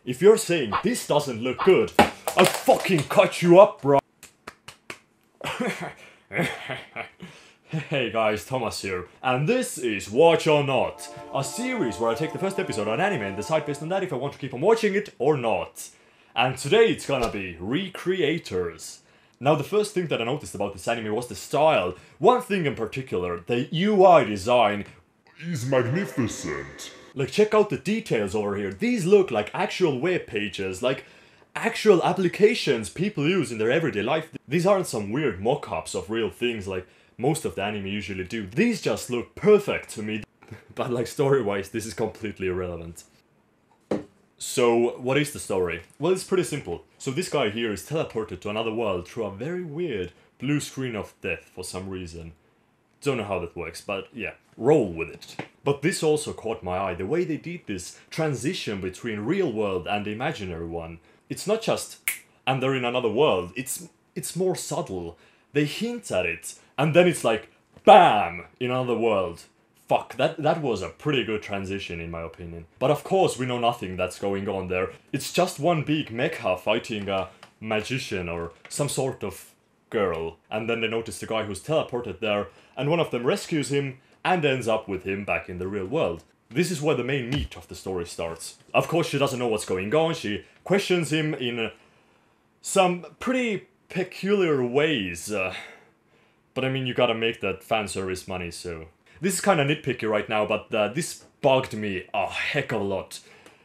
If you're saying this doesn't look good, I'll fucking cut you up, bro. Hey guys, Thomas here, and this is Watch or Not, a series where I take the first episode on anime and decide based on that if I want to keep on watching it or not. And today it's gonna be Recreators. Now the first thing that I noticed about this anime was the style. One thing in particular, the UI design is magnificent. Like, check out the details over here. These look like actual web pages, like actual applications people use in their everyday life. These aren't some weird mock-ups of real things like most of the anime usually do. These just look perfect to me. But like story-wise, this is completely irrelevant. So, what is the story? Well, it's pretty simple. So this guy here is teleported to another world through a very weird blue screen of death for some reason. Don't know how that works, but yeah, roll with it. But this also caught my eye, the way they did this transition between real world and the imaginary one. It's not just, and they're in another world, it's more subtle. They hint at it, and then it's like, BAM! In another world. Fuck, that was a pretty good transition in my opinion. But of course we know nothing that's going on there. It's just one big mecha fighting a magician or some sort of girl. And then they notice the guy who's teleported there, and one of them rescues him and ends up with him back in the real world. This is where the main meat of the story starts. Of course she doesn't know what's going on, she questions him in some pretty peculiar ways. But I mean, you gotta make that fan service money, so... This is kinda nitpicky right now, but this bugged me a heck of a lot.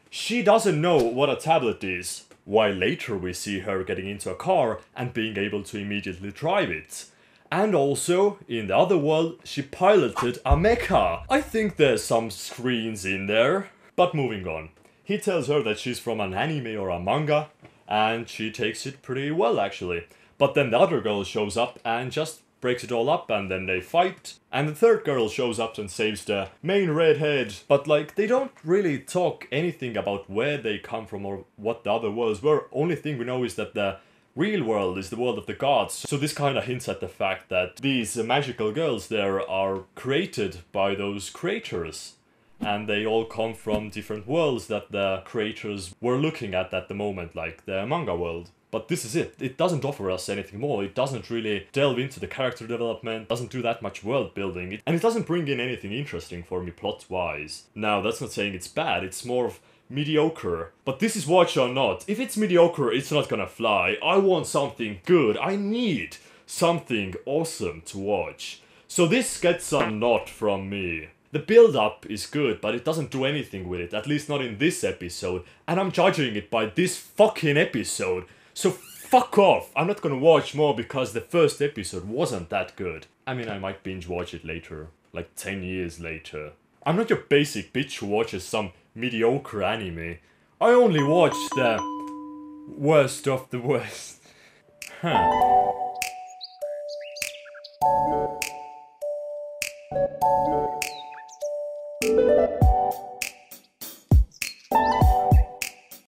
She doesn't know what a tablet is, while later we see her getting into a car and being able to immediately drive it. And also, in the other world, she piloted a mecha. I think there's some screens in there. But moving on. He tells her that she's from an anime or a manga, and she takes it pretty well actually. But then the other girl shows up and just breaks it all up, and then they fight. And the third girl shows up and saves the main redhead. But like, they don't really talk anything about where they come from or what the other worlds were. Only thing we know is that the real world is the world of the gods. So this kind of hints at the fact that these magical girls there are created by those creators. And they all come from different worlds that the creators were looking at the moment, like the manga world. But this is it. It doesn't offer us anything more. It doesn't really delve into the character development, doesn't do that much world building, and it doesn't bring in anything interesting for me plot-wise. Now, that's not saying it's bad, it's more of mediocre. But this is Watch or Not. If it's mediocre, it's not gonna fly. I want something good. I need something awesome to watch. So this gets a not from me. The build-up is good, but it doesn't do anything with it, at least not in this episode, and I'm judging it by this fucking episode. So fuck off! I'm not gonna watch more because the first episode wasn't that good. I mean, I might binge watch it later, like 10 years later. I'm not your basic bitch who watches some mediocre anime. I only watch the worst of the worst. Huh.